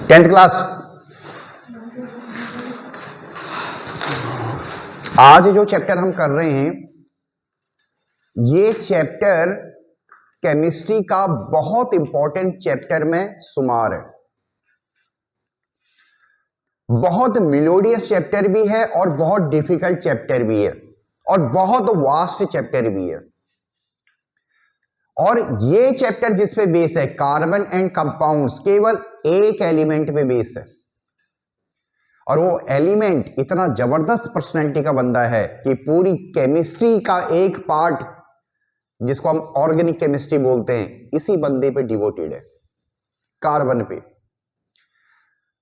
10th class. आज जो chapter हम कर रहे हैं ये चैप्टर केमिस्ट्री का बहुत इंपॉर्टेंट चैप्टर में शुमार है। बहुत मेलोडियस चैप्टर भी है और बहुत डिफिकल्ट चैप्टर भी है और बहुत वास्ट चैप्टर भी है। और ये चैप्टर जिस पे बेस है कार्बन एंड कंपाउंड्स, केवल एक एलिमेंट पे बेस है और वो एलिमेंट इतना जबरदस्त पर्सनैलिटी का बंदा है कि पूरी केमिस्ट्री का एक पार्ट जिसको हम ऑर्गेनिक केमिस्ट्री बोलते हैं इसी बंदे पे डिवोटेड है, कार्बन पे।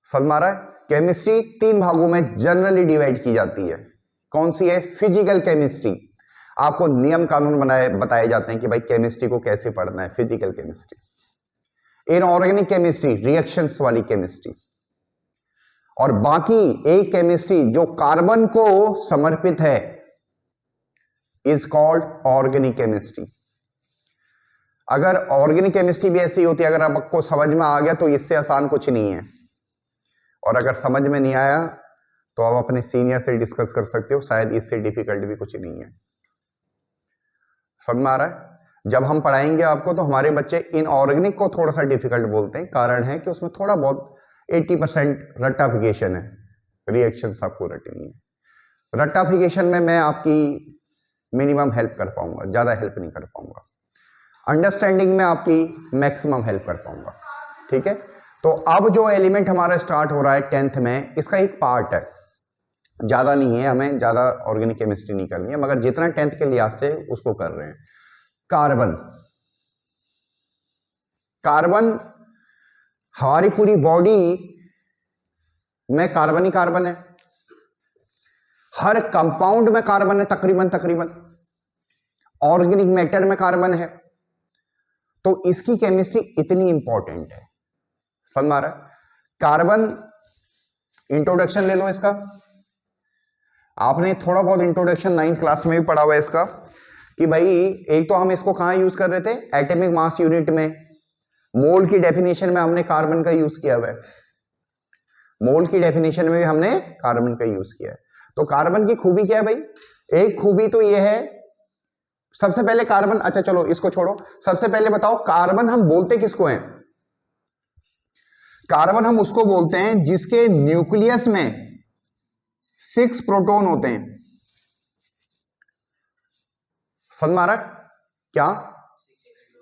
समझ में आ रहा है? केमिस्ट्री 3 भागों में जनरली डिवाइड की जाती है। कौन सी है? Physical chemistry. आपको नियम कानून बताए जाते हैं कि भाई केमिस्ट्री को कैसे पढ़ना है, physical chemistry. Inorganic chemistry, reactions वाली केमिस्ट्री। और बाकी एक केमिस्ट्री जो कार्बन को समर्पित है इज कॉल्ड ऑर्गेनिक केमिस्ट्री। अगर ऑर्गेनिक केमिस्ट्री भी ऐसी होती है, अगर आपको समझ में आ गया तो इससे आसान कुछ नहीं है, और अगर समझ में नहीं आया तो आप अपने सीनियर से डिस्कस कर सकते हो, शायद इससे डिफिकल्ट भी कुछ नहीं है। समझ में आ रहा है? जब हम पढ़ाएंगे आपको तो हमारे बच्चे इनऑर्गेनिक को थोड़ा सा डिफिकल्ट बोलते हैं, कारण है कि उसमें थोड़ा बहुत 80% रट्टाफिकेशन है, रिएक्शंस आपको रटनी है। रट्टाफिकेशन में मैं आपकी मिनिमम हेल्प कर पाऊंगा, ज्यादा हेल्प नहीं कर पाऊंगा। अंडरस्टैंडिंग में आपकी मैक्सिमम हेल्प कर पाऊंगा। ठीक है? तो अब जो एलिमेंट हमारा स्टार्ट हो रहा है 10th में, इसका एक पार्ट है, ज्यादा नहीं है, हमें ज्यादा ऑर्गेनिक केमिस्ट्री नहीं करनी है, मगर जितना 10th के लिहाज से उसको कर रहे हैं। कार्बन। कार्बन हमारी पूरी बॉडी में कार्बन ही कार्बन है, हर कंपाउंड में कार्बन है, तकरीबन ऑर्गेनिक मैटर में कार्बन है, तो इसकी केमिस्ट्री इतनी इंपॉर्टेंट है। समझ में आ रहा है? कार्बन, इंट्रोडक्शन ले लो इसका। आपने थोड़ा बहुत इंट्रोडक्शन 9th क्लास में भी पढ़ा हुआ है इसका, कि भाई एक तो हम इसको कहां यूज कर रहे थे, एटॉमिक मास यूनिट में। मोल की डेफिनेशन में हमने कार्बन का यूज किया हुआ है, मोल की डेफिनेशन में भी हमने कार्बन का यूज किया है। तो कार्बन की खूबी क्या है भाई? एक खूबी तो यह है, सबसे पहले कार्बन, अच्छा चलो इसको छोड़ो, सबसे पहले बताओ कार्बन हम बोलते किसको हैं? कार्बन हम उसको बोलते हैं जिसके न्यूक्लियस में 6 प्रोटॉन होते हैं। समझ में आ रहा है? क्या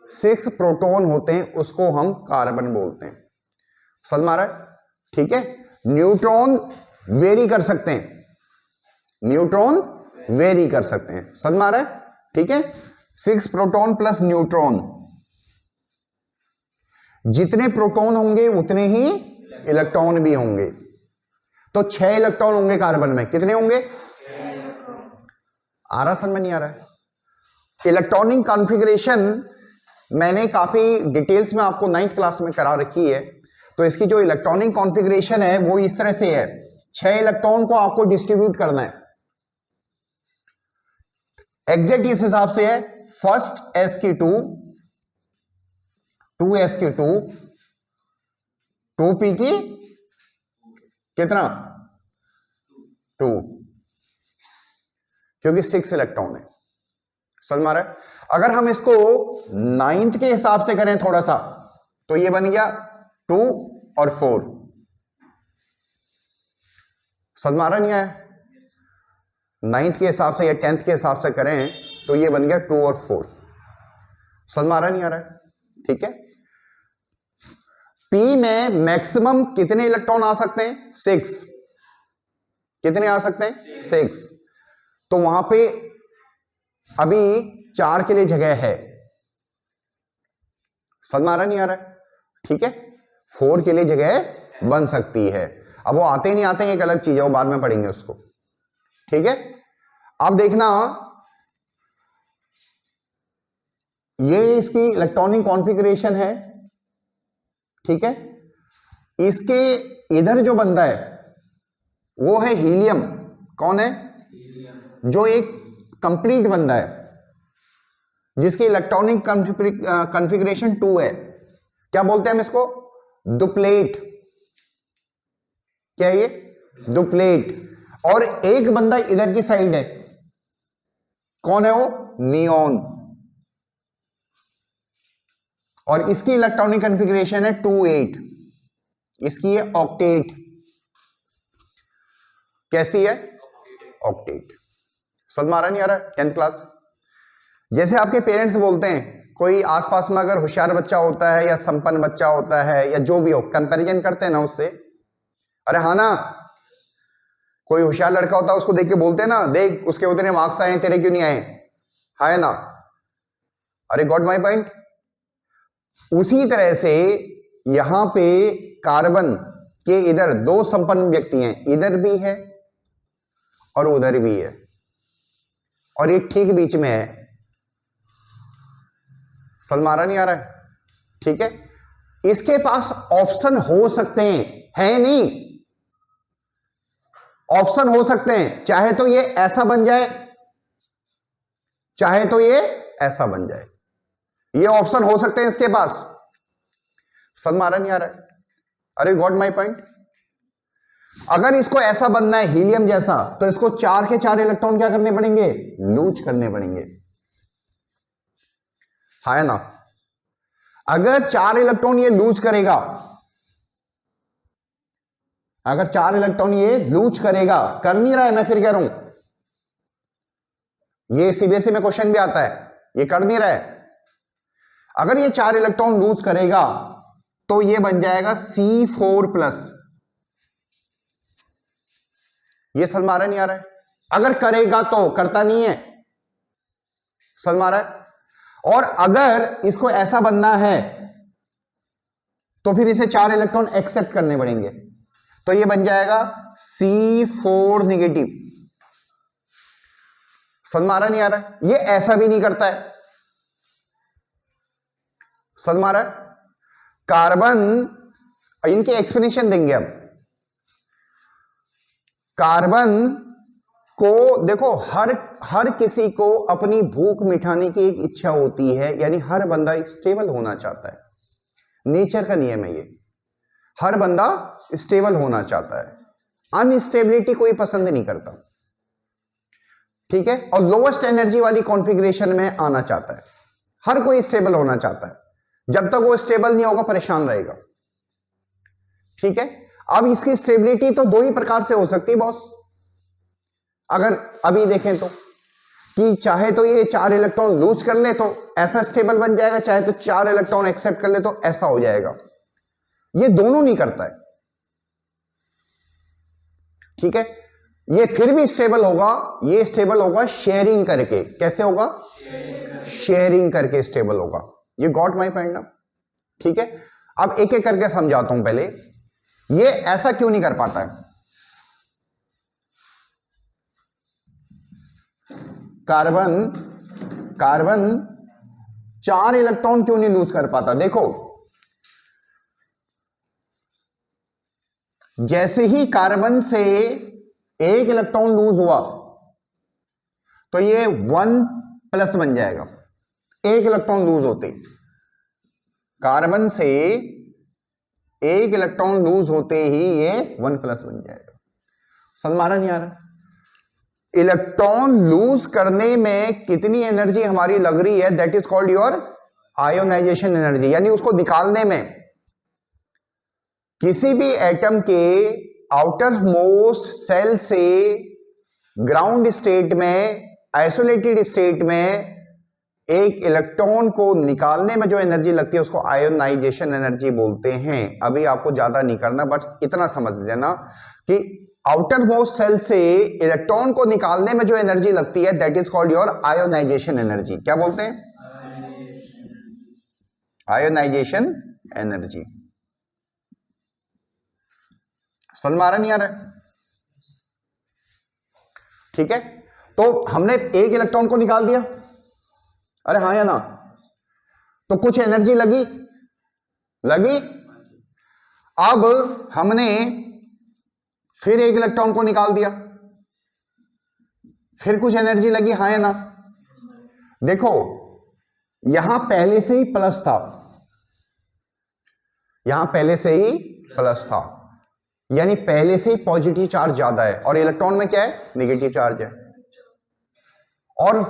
6 प्रोटॉन होते हैं, उसको हम कार्बन बोलते हैं। समझ में आ रहा है? ठीक है? न्यूट्रॉन वेरी कर सकते हैं, न्यूट्रॉन वेरी कर सकते हैं। समझ में आ रहा है? ठीक है? 6 प्रोटॉन प्लस न्यूट्रॉन, जितने प्रोटॉन होंगे उतने ही इलेक्ट्रॉन भी होंगे। तो 6 इलेक्ट्रॉन होंगे कार्बन में। कितने होंगे? आ रहा समझ में? नहीं आ रहा है? इलेक्ट्रॉनिक कॉन्फ़िगरेशन मैंने काफी डिटेल्स में आपको 9th क्लास में करा रखी है। तो इसकी जो इलेक्ट्रॉनिक कॉन्फ़िगरेशन है वो इस तरह से है, 6 इलेक्ट्रॉन को आपको डिस्ट्रीब्यूट करना है। एग्जैक्ट इस हिसाब से है, फर्स्ट sq2, 2sq2, 2p की कितना? 2, क्योंकि 6 इलेक्ट्रॉन है। समझ में आ रहा है? अगर हम इसको 9th के हिसाब से करें थोड़ा सा, तो ये बन गया 2 और 4। समझ में आ रहा नहीं आया? 9th के हिसाब से या 10th के हिसाब से करें तो ये बन गया 2 और 4। समझ में आ रहा नहीं आ रहा है? ठीक है? P में मैक्सिमम कितने इलेक्ट्रॉन आ सकते हैं? 6। कितने आ सकते हैं? 6। तो वहां पे अभी 4 के लिए जगह है। समझ में आ रहा नहीं आ रहा है? ठीक है? 4 के लिए जगह बन सकती है। अब वो आते नहीं आते एक अलग चीज है, वो बाद में पढ़ेंगे उसको। ठीक है? अब देखना, ये इसकी इलेक्ट्रॉनिक कॉन्फ़िगरेशन है। ठीक है? इसके इधर जो बंदा है वो है हीलियम। कौन है? जो एक कंप्लीट बंदा है जिसकी इलेक्ट्रॉनिक कॉन्फ़िगरेशन 2 है। क्या बोलते हैं हम इसको? डुप्लेट। क्या है ये? डुप्लेट। और एक बंदा इधर की साइड है, कौन है वो? नियॉन। और इसकी इलेक्ट्रॉनिक कॉन्फ़िगरेशन है 2-8, इसकी है ऑक्टेट। कैसी है? ऑक्टेट। समझ में आ रहा नहीं आ रहा? 10th class. जैसे आपके पेरेंट्स बोलते हैं, कोई आसपास में अगर होशियार बच्चा होता है या संपन्न बच्चा होता है या जो भी हो, कंपैरिजन करते हैं ना उससे, अरे हाँ ना, कोई होशियार लड़का होता है उसको देख के बोलते हैं ना, देख उसके उतने मार्क्स आए तेरे क्यों नहीं आए, है ना? अरे गॉट माय पॉइंट। उसी तरह से यहां पे कार्बन के इधर दो संपन्न व्यक्ति हैं, इधर भी है और उधर भी है, और ये ठीक बीच में है। सलमारा नहीं आ रहा है? ठीक है। इसके पास ऑप्शन हो सकते हैं, है नहीं? ऑप्शन हो सकते हैं, चाहे तो ये ऐसा बन जाए, चाहे तो ये ऐसा बन जाए, ये ऑप्शन हो सकते हैं इसके पास। सलमारा नहीं आ रहा है? अरे गॉट माय पॉइंट। अगर इसको ऐसा बनना है हीलियम जैसा, तो इसको 4 के 4 इलेक्ट्रॉन क्या करने पड़ेंगे? लूज करने पड़ेंगे, है ना? अगर 4 इलेक्ट्रॉन ये लूज करेगा, अगर 4 इलेक्ट्रॉन ये लूज करेगा, कर नहीं रहा है, मैं फिर कह रहा हूं, ये सीबीएसई में क्वेश्चन भी आता है, ये कर नहीं रहा है। अगर ये 4 इलेक्ट्रॉन लूज करेगा तो ये बन जाएगा C4+। ये समझ में आ रहा नहीं आ रहा है? अगर करेगा तो, करता नहीं है। समझ में आ रहा है? और अगर इसको ऐसा बनना है तो फिर इसे 4 इलेक्ट्रॉन एक्सेप्ट करने पड़ेंगे, तो ये बन जाएगा C4-। समझ में आ रहा नहीं आ रहा है? ये ऐसा भी नहीं करता है। समझ में आ रहा है? कार्बन, इनके एक्सप्लेनेशन देंगे अब। कार्बन को देखो, हर किसी को अपनी भूख मिटाने की एक इच्छा होती है, यानी हर बंदा स्टेबल होना चाहता है, नेचर का नियम है ये, हर बंदा स्टेबल होना चाहता है, अनस्टेबिलिटी कोई पसंद नहीं करता, ठीक है? और लोवेस्ट एनर्जी वाली कॉन्फ़िगरेशन में आना चाहता है, हर कोई स्टेबल होना चाहता है, जब तक वो स्टेबल नहीं होगा परेशान रहेगा, ठीक है? अब इसकी स्टेबिलिटी तो 2 ही प्रकार से हो सकती है बॉस। अगर अभी देखें तो, कि चाहे तो ये 4 इलेक्ट्रॉन लूज कर ले तो ऐसा स्टेबल बन जाएगा, चाहे तो 4 इलेक्ट्रॉन एक्सेप्ट कर ले तो ऐसा हो जाएगा। ये दोनों नहीं करता है, ठीक है? ये फिर भी स्टेबल होगा, ये स्टेबल होगा शेयरिंग करके। कैसे होगा? शेयरिंग करके स्टेबल होगा। ये गॉट माय पॉइंट ना? ठीक है। अब एक एक करके समझाता हूं। पहले ये ऐसा क्यों नहीं कर पाता है? कार्बन 4 इलेक्ट्रॉन क्यों नहीं लूज कर पाता? देखो, जैसे ही कार्बन से 1 इलेक्ट्रॉन लूज हुआ तो ये 1+ बन जाएगा। 1 इलेक्ट्रॉन लूज होते, कार्बन से 1 इलेक्ट्रॉन लूज होते ही ये 1+ बन जाएगा। समझ में आ रहा नहीं आ रहा? इलेक्ट्रॉन लूज करने में कितनी एनर्जी हमारी लग रही है, that is called your ionization energy. यानी उसको निकालने में किसी भी एटम के आउटर मोस्ट सेल से ग्राउंड स्टेट में, आइसोलेटेड स्टेट में एक इलेक्ट्रॉन को निकालने में जो एनर्जी लगती है उसको आयोनाइजेशन एनर्जी बोलते हैं। अभी आपको ज्यादा नहीं करना, बट इतना समझ लेना कि आउटर मोस्ट सेल से इलेक्ट्रॉन को निकालने में जो एनर्जी लगती है that is called your ionization energy. क्या बोलते हैं? Ionization energy. समझ में आ रहा नहीं आ रहा? ठीक है, तो हमने 1 इलेक्ट्रॉन को निकाल दिया, अरे हाँ या ना? तो कुछ एनर्जी लगी। अब हमने फिर 1 इलेक्ट्रॉन को निकाल दिया, फिर कुछ एनर्जी लगी, हाँ या ना? देखो, यहां पहले से ही प्लस था, यहां पहले से ही प्लस था, यानी पहले से ही पॉजिटिव चार्ज ज्यादा है, और इलेक्ट्रॉन में क्या है, नेगेटिव चार्ज है। और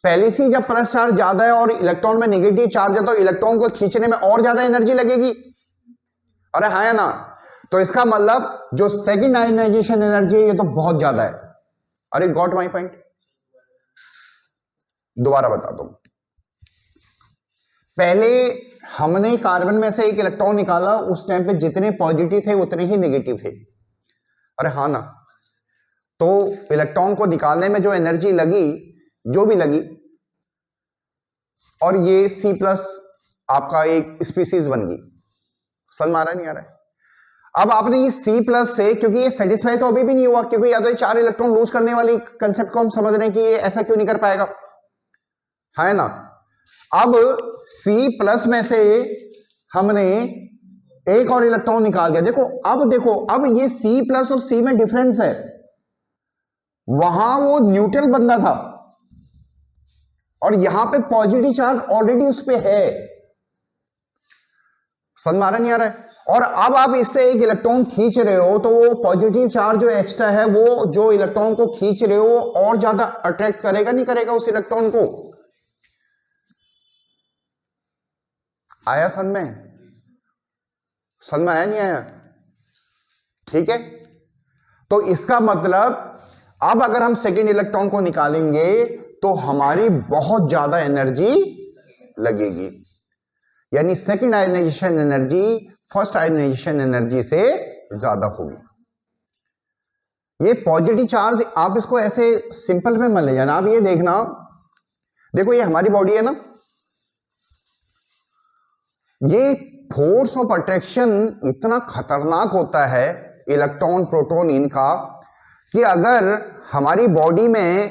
पहले से जब प्लस चार्ज ज्यादा है और इलेक्ट्रॉन में नेगेटिव चार्ज है, तो इलेक्ट्रॉन को खींचने में और ज्यादा एनर्जी लगेगी। अरे हाँ या ना? तो इसका मतलब जो सेकंड आयनाइजेशन एनर्जी है ये तो बहुत ज्यादा है। अरे गॉट माय पॉइंट? दोबारा बता दो। पहले हमने कार्बन में से एक इलेक्ट्रॉन निकाला, उस टाइम पे जितने पॉजिटिव थे उतने ही नेगेटिव थे। अरे हाँ ना? तो इलेक्ट्रॉन को निकालने में जो एनर्जी लगी, जो भी लगी, और ये C+ आपका एक स्पीसीज बन गई। समझ में आ रहा है नहीं आ रहा है? अब आपने ये C+ से, क्योंकि ये सेटिस्फाई तो अभी भी नहीं हुआ, क्योंकि या तो ये 4 इलेक्ट्रॉन लूज करने वाली कंसेप्ट को हम समझ रहे हैं कि ये ऐसा क्यों नहीं कर पाएगा, है ना? अब C+ में से हमने एक और इलेक्ट्रॉन निकाल दिया। देखो अब ये C+ और C में डिफरेंस है। वहां वो न्यूट्रल बंदा था और यहां पे पॉजिटिव चार्ज ऑलरेडी उस पे है। समझ में आ रहा नहीं आ रहा है? और अब आप इससे एक इलेक्ट्रॉन खींच रहे हो, तो वो पॉजिटिव चार्ज जो एक्स्ट्रा है, वो जो इलेक्ट्रॉन को खींच रहे हो और ज्यादा अट्रैक्ट करेगा नहीं करेगा उस इलेक्ट्रॉन को? आया समझ में? समझ में आया नहीं आया? ठीक है, तो इसका मतलब अब अगर हम सेकेंड इलेक्ट्रॉन को निकालेंगे तो हमारी बहुत ज्यादा एनर्जी लगेगी, यानी second ionization energy first ionization energy से ज्यादा होगी। ये पॉजिटिव चार्ज आप इसको ऐसे सिंपल में मत ले जाना। आप ये देखना, देखो ये हमारी बॉडी है ना, ये फोर्स ऑफ अट्रैक्शन इतना खतरनाक होता है इलेक्ट्रॉन प्रोटॉन इनका, कि अगर हमारी बॉडी में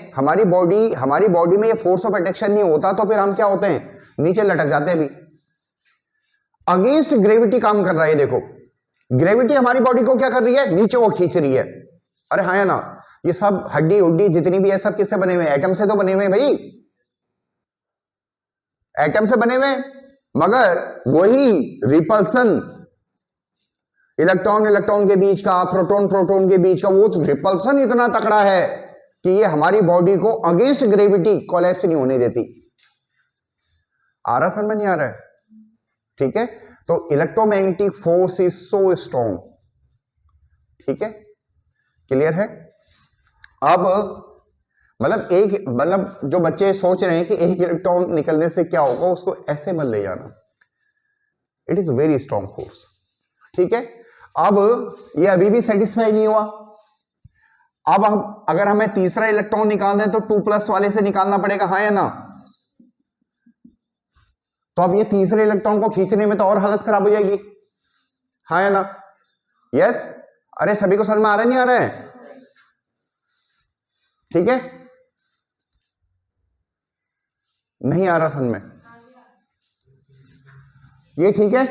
ये फोर्स ऑफ अट्रैक्शन नहीं होता तो फिर हम क्या होते हैं, नीचे लटक जाते हैं। भी अगेंस्ट ग्रेविटी काम कर रहा है। देखो ग्रेविटी हमारी बॉडी को क्या कर रही है, नीचे को खींच रही है। अरे हाँ या ना? ये सब हड्डी उड्डी जितनी भी है सब किससे बने हुए हैं, एटम से तो बने हुए हैं भाई, एटम से बने हुए हैं। मगर वही रिपल्सन इलेक्ट्रॉन के बीच का, प्रोटॉन के बीच का, वो तो रिपल्सन इतना तकड़ा है कि ये हमारी बॉडी को अगेंस्ट ग्रेविटी कोलैप्स नहीं होने देती। आ रहा समझ में नहीं आ रहा है? ठीक है, तो electromagnetic force is so strong. ठीक है, क्लियर है? अब मतलब जो बच्चे सोच रहे हैं कि एक इलेक्ट्रॉन निकलने से क्या होगा, उसको ऐसे मत ले जाना। It is very strong force. ठीक है, अब ये अभी भी सेटिस्फाई नहीं हुआ। अब हम अगर हमें तीसरा इलेक्ट्रॉन निकालना है तो 2+ वाले से निकालना पड़ेगा, हाँ या ना? तो अब ये तीसरे इलेक्ट्रॉन को खींचने में तो और हालत खराब हो जाएगी, हाँ या ना? यस? अरे सभी को समझ में आ रहा है नहीं आ रहा है? ठीक है, नहीं आ रहा समझ में? ये ठीक है,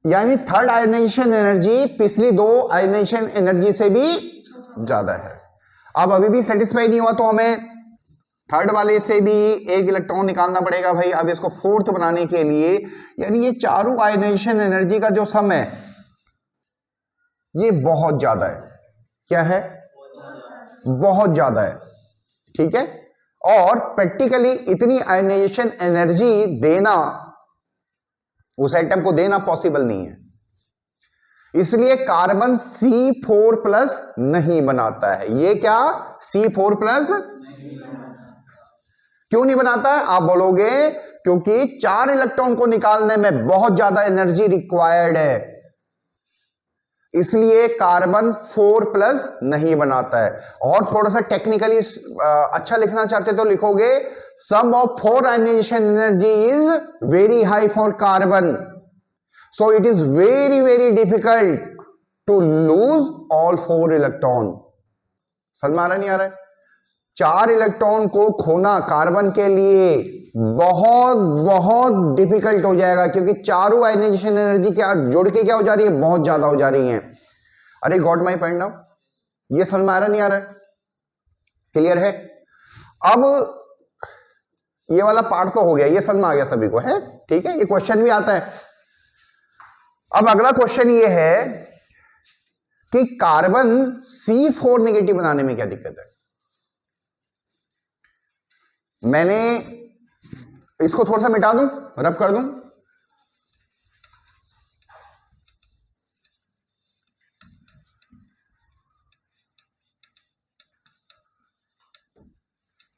यानी थर्ड आयनाइजेशन एनर्जी पिछली 2 आयनाइजेशन एनर्जी से भी ज्यादा है। अब अभी भी सेटिस्फाई नहीं हुआ तो हमें थर्ड वाले से भी एक इलेक्ट्रॉन निकालना पड़ेगा भाई। अब इसको फोर्थ बनाने के लिए, यानी ये चारों आयनाइजेशन एनर्जी का जो सम है ये बहुत ज्यादा है। क्या है? बहुत ज्यादा है। ठीक है, और प्रैक्टिकली इतनी आयनाइजेशन एनर्जी देना, उस एटम को देना पॉसिबल नहीं है। इसलिए कार्बन C4+ नहीं बनाता है। ये क्या C4+ क्यों नहीं बनाता है? आप बोलोगे क्योंकि 4 इलेक्ट्रॉन को निकालने में बहुत ज्यादा एनर्जी रिक्वायर्ड है, इसलिए कार्बन 4+ नहीं बनाता है। और थोड़ा सा टेक्निकली अच्छा लिखना चाहते तो लिखोगे sum of 4 ionization energy is very high for carbon, so it is very very difficult to lose all 4 electron. समझ में आ रहा नहीं आ रहा है? 4 इलेक्ट्रॉन को खोना कार्बन के लिए बहुत बहुत डिफिकल्ट हो जाएगा, क्योंकि चारों आयनाइजेशन एनर्जी क्या जुड़ के क्या हो जा रही है, बहुत ज्यादा हो जा रही है। अरे गॉट माय पॉइंट नाउ? ये समझ में आ रहा नहीं आ रहा है? क्लियर है? अब ये वाला पार्ट तो हो गया, ये समझ में आ गया सभी को है, ठीक है, ये क्वेश्चन भी आता है। अब अगला क्वेश्चन ये है कि कार्बन C4 नेगेटिव बनाने में क्या दिक्कत है। मैंने इसको थोड़ा सा मिटा दूं, रब कर दूं,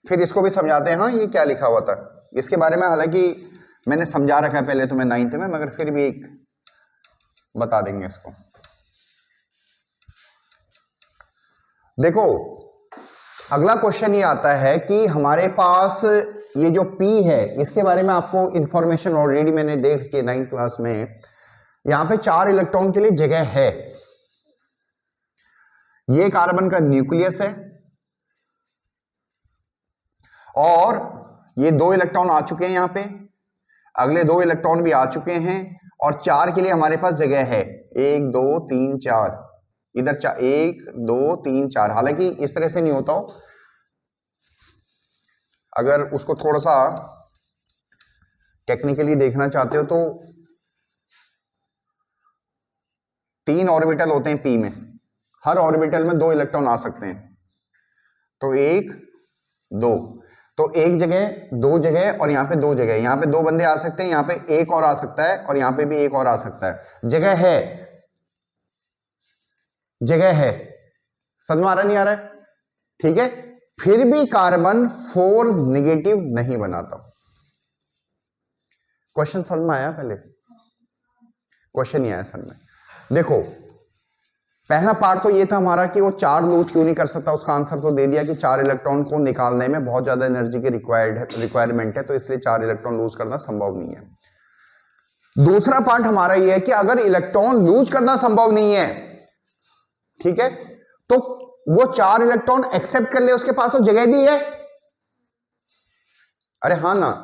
फिर इसको भी समझाते हैं। हाँ, ये क्या लिखा हुआ था इसके बारे में, हालांकि मैंने समझा रखा है पहले तुम्हें 9th में, मगर फिर भी एक बता देंगे इसको। देखो अगला क्वेश्चन ये आता है कि हमारे पास ये जो P है इसके बारे में आपको इंफॉर्मेशन ऑलरेडी मैंने दे रखी है 9th क्लास में। यहां पे 4 इलेक्ट्रॉन के लिए जगह है। ये कार्बन का न्यूक्लियस है और ये 2 इलेक्ट्रॉन आ चुके हैं यहां पे, अगले 2 इलेक्ट्रॉन भी आ चुके हैं और 4 के लिए हमारे पास जगह है। 1 2 3 4, इधर 1 2 3 4। हालांकि इस तरह से नहीं होता हो, अगर उसको थोड़ा सा टेक्निकली देखना चाहते हो तो 3 ऑर्बिटल होते हैं P में, हर ऑर्बिटल में 2 इलेक्ट्रॉन आ सकते हैं। तो 1 2, तो एक जगह 2 जगह और यहां पे 2 जगह, यहां पे 2 बंदे आ सकते हैं, यहां पे एक और आ सकता है और यहां पे भी एक और आ सकता है। जगह है, जगह है, समझ में आ रहा नहीं आ रहा है, ठीक है। फिर भी कार्बन 4 नेगेटिव नहीं बनाता। क्वेश्चन समझ में आया? पहले क्वेश्चन नहीं आया समझ में। देखो पहला पार्ट तो ये था हमारा कि वो 4 लूज क्यों नहीं कर सकता, उसका आंसर तो दे दिया कि 4 इलेक्ट्रॉन को निकालने में बहुत ज्यादा एनर्जी की रिक्वायरमेंट है, तो इसलिए 4 इलेक्ट्रॉन लूज करना संभव नहीं है। दूसरा पार्ट हमारा ये है कि अगर इलेक्ट्रॉन लूज करना संभव नहीं है, ठीक है, तो वो 4 इलेक्ट्रॉन एक्सेप्ट कर ले, उसके पास तो जगह भी है। अरे हाँ ना,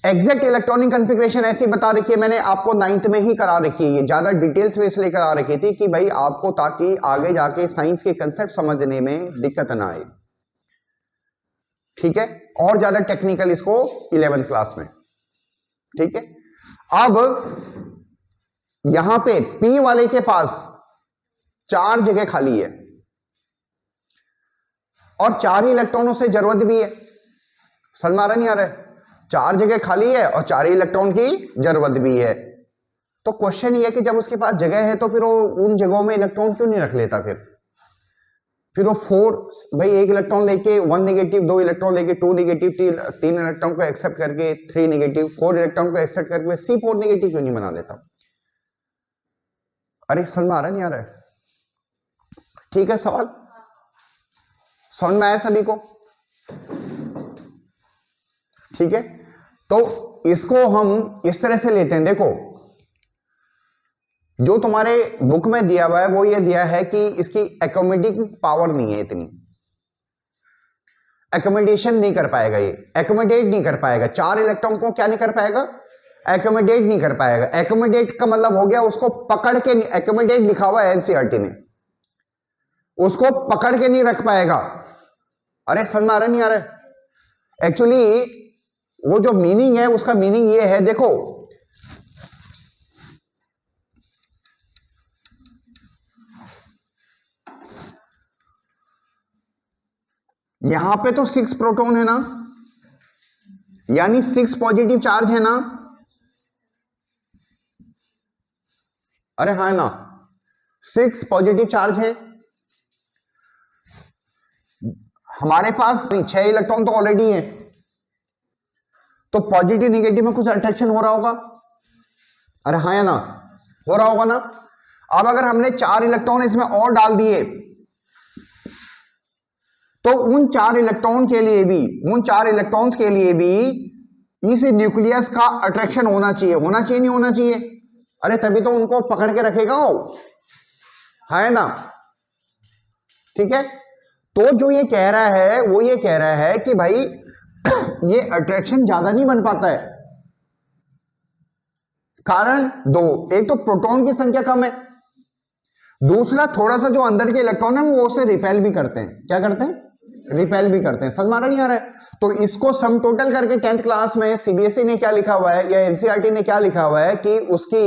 एग्जैक्ट इलेक्ट्रॉनिक कॉन्फ़िगरेशन ऐसी बता रखी है मैंने आपको 9th में ही करा रखी है। ये ज्यादा डिटेल्स में इसलिए करा रखी थी कि भाई आपको ताकि आगे जाके साइंस के कंसेप्ट समझने में दिक्कत ना आए, ठीक है, और ज्यादा टेक्निकल इसको 11th क्लास में, ठीक है। अब यहां पे P वाले के पास 4 जगह खाली है और 4 इलेक्ट्रॉनों से जरूरत भी है। समझ में आ रहा नहीं आ रहा है? 4 जगह खाली है और 4 इलेक्ट्रॉन की जरूरत भी है। तो क्वेश्चन ये है कि जब उसके पास जगह है तो फिर वो उन जगहों में इलेक्ट्रॉन क्यों नहीं रख लेता? फिर वो 4 भाई, 1 इलेक्ट्रॉन लेके 1 नेगेटिव, 2 इलेक्ट्रॉन लेके 2 नेगेटिव, 3 इलेक्ट्रॉन को एक्सेप्ट करके 3 नेगेटिव, 4 इलेक्ट्रॉन को एक्सेप्ट करके C4 नेगेटिव क्यों नहीं बना देता? अरे समझ में आ रहा नहीं आ रहा है? ठीक है, सवाल समझ में आया सभी को? ठीक है, तो इसको हम इस तरह से लेते हैं। देखो जो तुम्हारे बुक में दिया हुआ है वो ये दिया है कि इसकी एकोमोडेटिंग पावर नहीं है, इतनी एकोमोडेशन नहीं कर पाएगा, ये एकोमोडेट नहीं कर पाएगा। 4 इलेक्ट्रॉन को क्या नहीं कर पाएगा? एकोमोडेट नहीं कर पाएगा। एकोमोडेट का मतलब हो गया उसको पकड़ के, एकोमोडेट लिखा हुआ है एनसीईआरटी में, उसको पकड़ के नहीं रख पाएगा। अरे समझ में आ रहा नहीं आ रहा है? एक्चुअली वो जो मीनिंग है उसका मीनिंग ये है, देखो यहां पे तो 6 प्रोटॉन है ना, यानी 6 पॉजिटिव चार्ज है ना। अरे हाँ ना, 6 पॉजिटिव चार्ज है। हमारे पास 6 इलेक्ट्रॉन तो ऑलरेडी है, तो पॉजिटिव निगेटिव में कुछ अट्रैक्शन हो रहा होगा। अरे हाँ या ना, हो रहा होगा ना। अब अगर हमने 4 इलेक्ट्रॉन इसमें और डाल दिए तो उन 4 इलेक्ट्रॉन के लिए भी, उन 4 इलेक्ट्रॉन्स के लिए भी इस न्यूक्लियस का अट्रैक्शन होना चाहिए, होना चाहिए नहीं होना चाहिए? अरे तभी तो उनको पकड़ के रखेगा वो, है ना, ठीक है। तो जो ये कह रहा है वो ये कह रहा है कि भाई ये अट्रैक्शन ज्यादा नहीं बन पाता है। कारण 2, एक तो प्रोटॉन की संख्या कम है, दूसरा थोड़ा सा जो अंदर के इलेक्ट्रॉन है वो उसे रिपेल भी करते हैं। क्या करते हैं? रिपेल भी करते हैं। समझ मारा नहीं आ रहा है? तो इसको सम टोटल करके 10th क्लास में सीबीएसई ने क्या लिखा हुआ है या एनसीईआरटी ने क्या लिखा हुआ है कि उसकी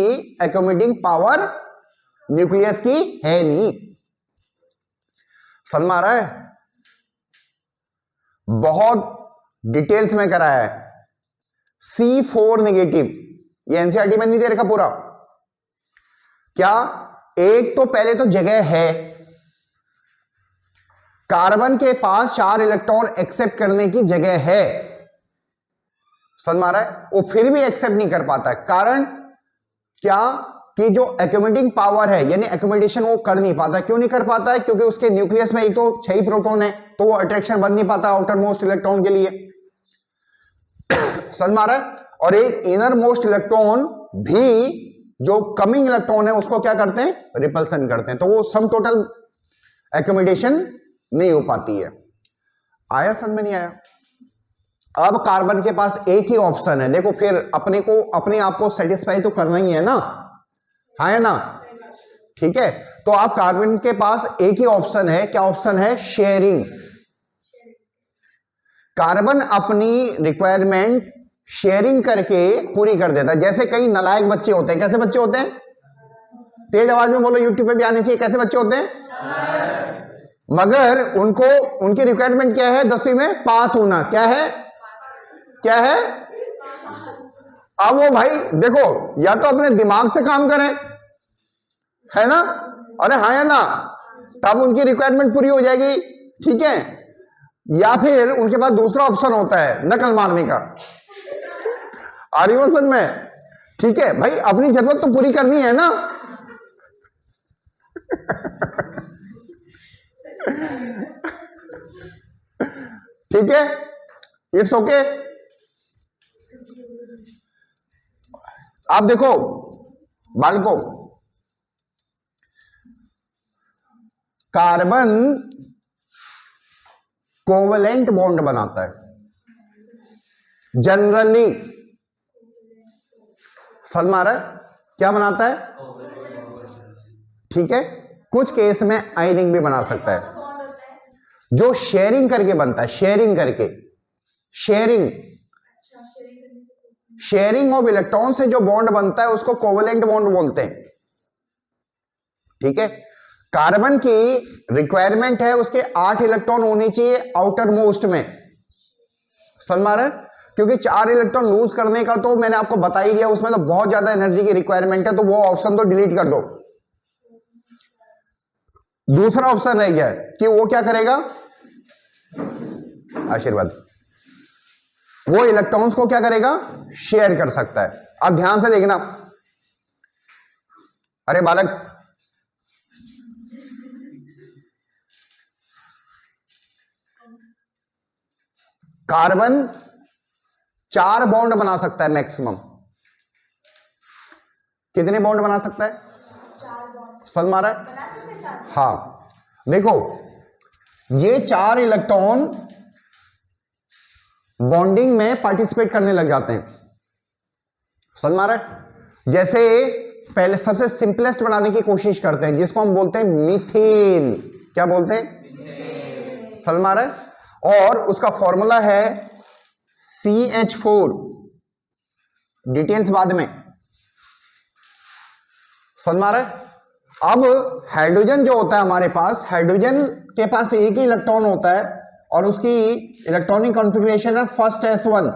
एक्यूमुलेटिंग पावर न्यूक्लियस की है नहीं। समझ मारा है? बहुत डिटेल्स में कराया है। C4 नेगेटिव, ये एनसीईआरटी में नहीं दे रखा पूरा क्या? एक तो पहले तो जगह है, कार्बन के पास 4 इलेक्ट्रॉन एक्सेप्ट करने की जगह है। समझ मारा है? वो फिर भी एक्सेप्ट नहीं कर पाता है। कारण क्या? कि जो एक्यूमुलेटिंग पावर है यानी एक्यूमुलेशन वो कर नहीं पाता। क्यों नहीं कर पाता है? क्योंकि उसके न्यूक्लियस में एक तो 6 ही प्रोटॉन है, तो वो अट्रैक्शन बन नहीं पाता आउटर मोस्ट इलेक्ट्रॉन के लिए। समझ मारा है? और एक इनर मोस्ट इलेक्ट्रॉन भी जो कमिंग इलेक्ट्रॉन है उसको क्या करते हैं? रिपल्सन करते हैं। तो वो सम टोटल एक्यूमुलेशन नहीं हो पाती है। आया समझ में? नहीं आया? अब कार्बन के पास एक ही ऑप्शन है। देखो फिर अपने आप को सेटिस्फाई तो करना ही है ना, है ना? ठीक है, तो आप कार्बन के पास एक ही ऑप्शन है। क्या ऑप्शन है? शेयरिंग। कार्बन अपनी रिक्वायरमेंट शेयरिंग करके पूरी कर देता है। जैसे कई नालायक बच्चे होते हैं। कैसे बच्चे होते हैं? तेज आवाज में बोलो, यूट्यूब पे भी आने चाहिए। कैसे बच्चे होते हैं? मगर उनको उनकी रिक्वायरमेंट क्या है? 10वीं में पास होना। क्या है? क्या है? अब वो भाई देखो, या तो अपने दिमाग से काम करें, है ना? अरे हाँ या ना? तब उनकी रिक्वायरमेंट पूरी हो जाएगी। ठीक है, या फिर उनके पास दूसरा ऑप्शन होता है नकल मारने का। आ रही हो समझ में? ठीक है भाई, अपनी जरूरत तो पूरी करनी है ना। ठीक है, इट्स ओके। आप देखो बालकों, कार्बन कोवलेंट बॉन्ड बनाता है जनरली। समझ में आ रहा है? क्या बनाता है? ठीक है, कुछ केस में आयनिंग भी बना सकता है, जो शेयरिंग करके बनता है। शेयरिंग करके, शेयरिंग ऑफ इलेक्ट्रॉन से जो बॉन्ड बनता है उसको कोवलेंट बॉन्ड बोलते हैं। ठीक है, कार्बन की रिक्वायरमेंट है उसके 8 इलेक्ट्रॉन होने चाहिए आउटर मोस्ट में। समझ में आ रहा है? क्योंकि 4 इलेक्ट्रॉन लूज करने का तो मैंने आपको बता ही दिया, उसमें तो बहुत ज्यादा एनर्जी की रिक्वायरमेंट है, तो वो ऑप्शन तो डिलीट कर दो। दूसरा ऑप्शन रह गया कि वो क्या करेगा? आशीर्वाद, वो इलेक्ट्रॉन्स को क्या करेगा? शेयर कर सकता है। अब ध्यान से देखना, अरे बालक, कार्बन 4 बॉन्ड बना सकता है मैक्सिमम। कितने बॉन्ड बना सकता है? 4 बॉन्ड। समझ में आ रहा है? हाँ, देखो ये 4 इलेक्ट्रॉन बॉन्डिंग में पार्टिसिपेट करने लग जाते हैं। समझ में आ रहा है? जैसे पहले सबसे सिंपलेस्ट बनाने की कोशिश करते हैं, जिसको हम बोलते हैं मीथेन। क्या बोलते हैं? समझ में आ रहा है? और उसका फॉर्मूला है CH4। डिटेल्स बाद में। समझ में आ रहा है? अब हाइड्रोजन जो होता है हमारे पास, हाइड्रोजन के पास एक ही इलेक्ट्रॉन होता है और उसकी इलेक्ट्रॉनिक कॉन्फ़िगरेशन है फर्स्ट S1।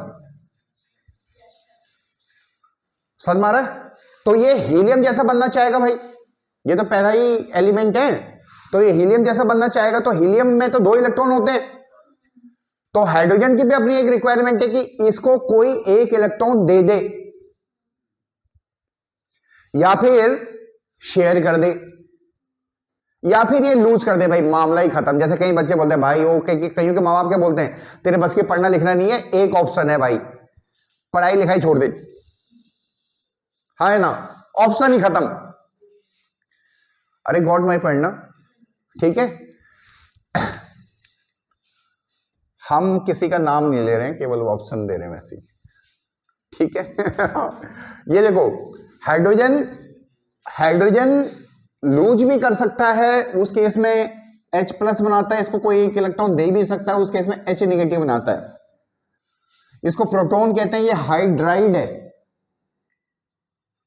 समझ में आ रहा है? तो ये हीलियम जैसा बनना चाहेगा भाई, ये तो पहला ही एलिमेंट है, तो ये हीलियम जैसा बनना चाहेगा। तो हीलियम में तो 2 इलेक्ट्रॉन होते हैं, तो हाइड्रोजन की भी अपनी एक रिक्वायरमेंट है कि इसको कोई एक इलेक्ट्रॉन दे दे या फिर शेयर कर दे या फिर ये लूज कर दे। भाई मामला ही खत्म। जैसे कई बच्चे बोलते हैं भाई, वो कईयों के माँ बाप क्या बोलते हैं, तेरे बस के पढ़ना लिखना नहीं है, एक ऑप्शन है भाई, पढ़ाई लिखाई छोड़ दे। हाँ है ना? ऑप्शन ही खत्म। अरे गॉड माई पढ़ना। ठीक है, हम किसी का नाम नहीं ले रहे हैं, केवल वो ऑप्शन दे रहे हैं वैसे ही। ठीक है। ये देखो, हाइड्रोजन लूज भी कर सकता है उस केस में H प्लस बनाता है, इसको कोई एक इलेक्ट्रॉन दे भी सकता है, उस केस में H नेगेटिव बनाता है, इसको प्रोटॉन कहते हैं। ये हाइड्राइड है,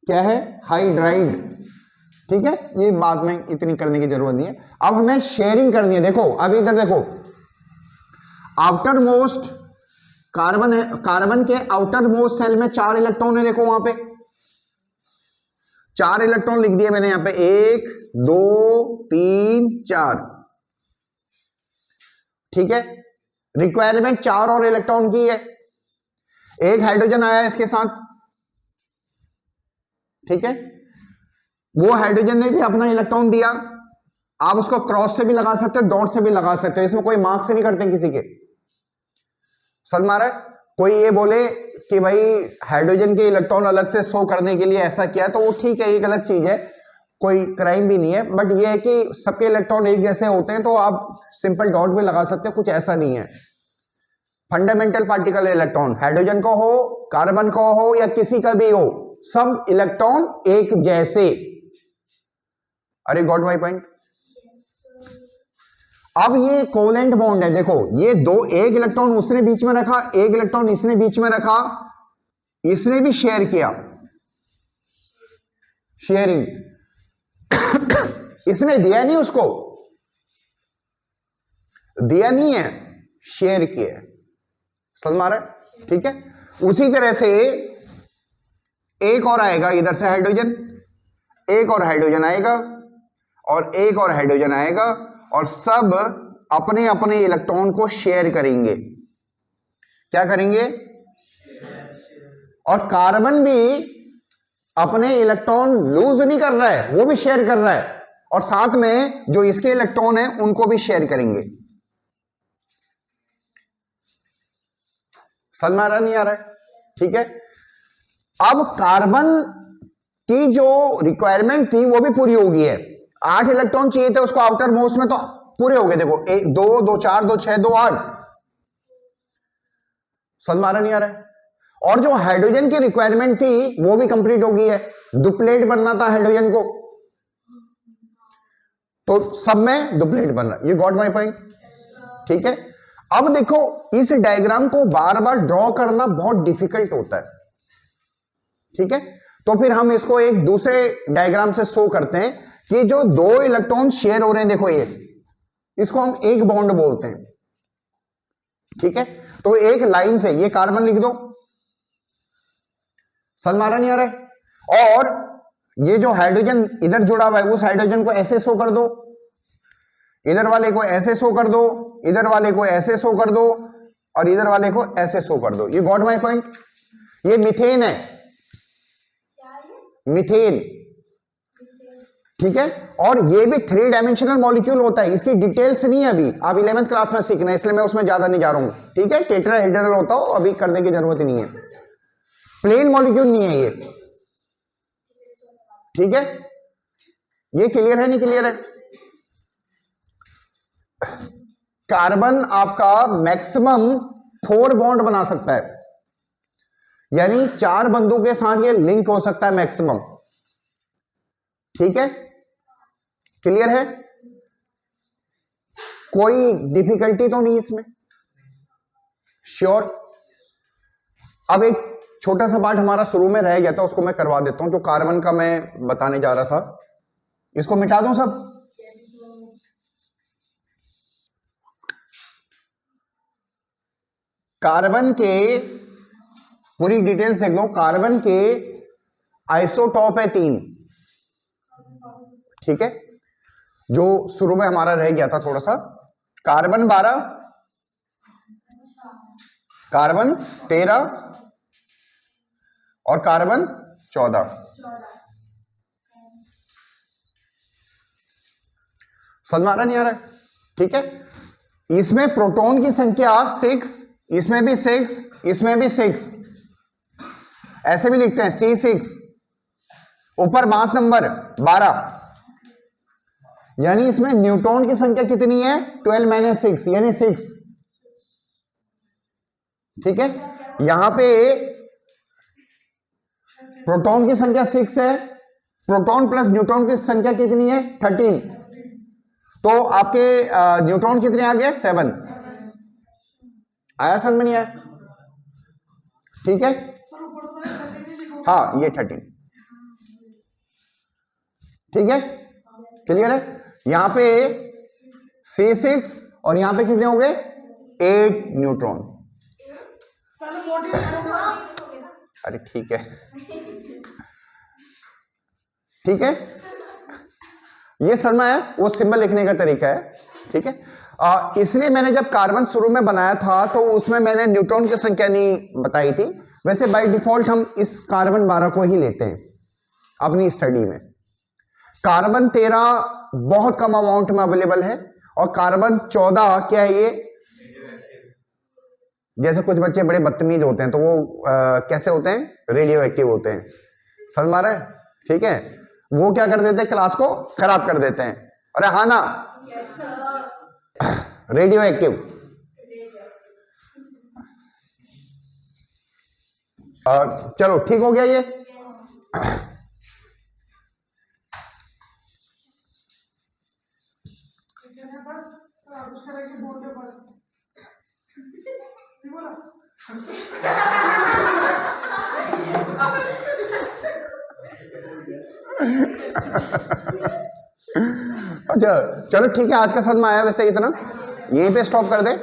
क्या है? हाइड्राइड। ठीक है, ये बाद में इतनी करने की जरूरत नहीं है। अब हमें शेयरिंग करनी है। देखो अब इधर देखो, आउटर मोस्ट कार्बन है, कार्बन के आउटर मोस्ट सेल में 4 इलेक्ट्रॉन है। देखो वहां पे 4 इलेक्ट्रॉन लिख दिए मैंने यहां पे, 1 2 3 4। ठीक है, रिक्वायरमेंट 4 और इलेक्ट्रॉन की है। एक हाइड्रोजन आया इसके साथ, ठीक है, वो हाइड्रोजन ने भी अपना इलेक्ट्रॉन दिया। आप उसको क्रॉस से भी लगा सकते हो, डॉट से भी लगा सकते हो, इसमें कोई मार्क्स नहीं करते किसी के। समझ में आ रहा है? कोई ये बोले कि भाई हाइड्रोजन के इलेक्ट्रॉन अलग से शो करने के लिए ऐसा किया, तो वो ठीक है, ये गलत चीज है, कोई क्राइम भी नहीं है। बट ये है कि सबके इलेक्ट्रॉन एक जैसे होते हैं, तो आप सिंपल डॉट भी लगा सकते हो, कुछ ऐसा नहीं है। फंडामेंटल पार्टिकल इलेक्ट्रॉन, हाइड्रोजन को हो, कार्बन को हो, या किसी का भी हो, सब इलेक्ट्रॉन एक जैसे। अरे गॉट माय पॉइंट? अब ये कोवेलेंट बॉन्ड है, देखो ये दो, एक इलेक्ट्रॉन उसने बीच में रखा, एक इलेक्ट्रॉन इसने बीच में रखा, इसने भी शेयर किया, शेयरिंग। इसने दिया नहीं, उसको दिया नहीं है, शेयर किया। समझ में आ रहा है? ठीक है, उसी तरह से एक और आएगा इधर से हाइड्रोजन, एक और हाइड्रोजन आएगा, और एक और हाइड्रोजन आएगा, और सब अपने अपने इलेक्ट्रॉन को शेयर करेंगे। क्या करेंगे? और कार्बन भी अपने इलेक्ट्रॉन लूज नहीं कर रहा है, वो भी शेयर कर रहा है, और साथ में जो इसके इलेक्ट्रॉन है उनको भी शेयर करेंगे। समझ में आ रहा नहीं आ रहा है? ठीक है, अब कार्बन की जो रिक्वायरमेंट थी वो भी पूरी हो गई है। 8 इलेक्ट्रॉन चाहिए थे उसको आउटर मोस्ट में, तो पूरे हो गए। देखो 1 2 2 4 2 6 2 8। समझ में आ रहा नहीं आ रहा है? और जो हाइड्रोजन की रिक्वायरमेंट थी वो भी कंप्लीट हो गई है। डुप्लेट बनना था हाइड्रोजन को, तो सब में डुप्लेट बन रहा है। ये गॉट माय पॉइंट? ठीक है, अब देखो इस डायग्राम को बार बार ड्रॉ करना बहुत डिफिकल्ट होता है। ठीक है, तो फिर हम इसको एक दूसरे डायग्राम से शो करते हैं कि जो 2 इलेक्ट्रॉन शेयर हो रहे हैं, देखो ये, इसको हम एक बॉन्ड बोलते हैं। ठीक है, तो एक लाइन से ये कार्बन लिख दो। समझ में आ रहा नहीं आ रहा है? और ये जो हाइड्रोजन इधर जुड़ा हुआ है, उस हाइड्रोजन को ऐसे शो कर दो, इधर वाले को ऐसे शो कर दो, इधर वाले को ऐसे शो कर दो, और इधर वाले को ऐसे शो कर दो। ये गॉट माय पॉइंट? ये मीथेन है, मीथेन। ठीक है, और ये भी 3 डायमेंशनल मॉलिक्यूल होता है, इसकी डिटेल्स नहीं है अभी, आप 11th क्लास में सीखना है, इसलिए मैं उसमें ज्यादा नहीं जा रहा हूं। ठीक है, टेट्राहेड्रल होता हो, अभी करने की जरूरत ही नहीं है, प्लेन मॉलिक्यूल नहीं है ये। ठीक है, ये क्लियर है नहीं क्लियर है? कार्बन आपका मैक्सिमम 4 बॉन्ड बना सकता है, यानी 4 बंधों के साथ ये लिंक हो सकता है मैक्सिमम। ठीक है, क्लियर है? कोई डिफिकल्टी तो नहीं इसमें? श्योर। अब एक छोटा सा पार्ट हमारा शुरू में रह गया था, उसको मैं करवा देता हूं, जो कार्बन का मैं बताने जा रहा था। इसको मिटा दूं सब? कार्बन के पूरी डिटेल्स देख लो। कार्बन के आइसोटॉप है 3। ठीक है, जो शुरू में हमारा रह गया था थोड़ा सा, कार्बन 12, कार्बन 13 और कार्बन 14। समझ में आ रहा नहीं आ रहा? ठीक है, इसमें प्रोटॉन की संख्या 6, इसमें भी 6, इसमें भी 6, ऐसे भी लिखते हैं C6। ऊपर मास नंबर 12, यानी इसमें न्यूट्रॉन की संख्या कितनी है? 12 - 6 यानी 6। ठीक है, यहां पे प्रोटॉन की संख्या 6 है, प्रोटॉन प्लस न्यूट्रॉन की संख्या कितनी है? 13। तो आपके न्यूट्रॉन कितने आ गए? 7 आया समझ में नहीं आया? ठीक है, हाँ ये 13, ठीक है, क्लियर है। यहां पे C6 और यहां पे कितने हो गए? 8 न्यूट्रॉन। अरे ठीक है, ठीक है, ये समझ है, वो सिंबल लिखने का तरीका है, ठीक है। इसलिए मैंने जब कार्बन शुरू में बनाया था तो उसमें मैंने न्यूट्रॉन की संख्या नहीं बताई थी। वैसे बाय डिफॉल्ट हम इस कार्बन 12 को ही लेते हैं अपनी स्टडी में। कार्बन 13 बहुत कम अमाउंट में अवेलेबल है और कार्बन 14 क्या है ये, जैसे कुछ बच्चे बड़े बदतमीज होते हैं तो वो कैसे होते हैं? रेडियो एक्टिव होते हैं, समझ में आ रहा है? ठीक है, वो क्या कर देते हैं? क्लास को खराब कर देते हैं। अरे हाँ ना, रेडियो एक्टिव। चलो ठीक हो गया ये। अच्छा चलो ठीक है, आज का समझ में आया वैसे इतना, यहीं पे स्टॉप कर दे।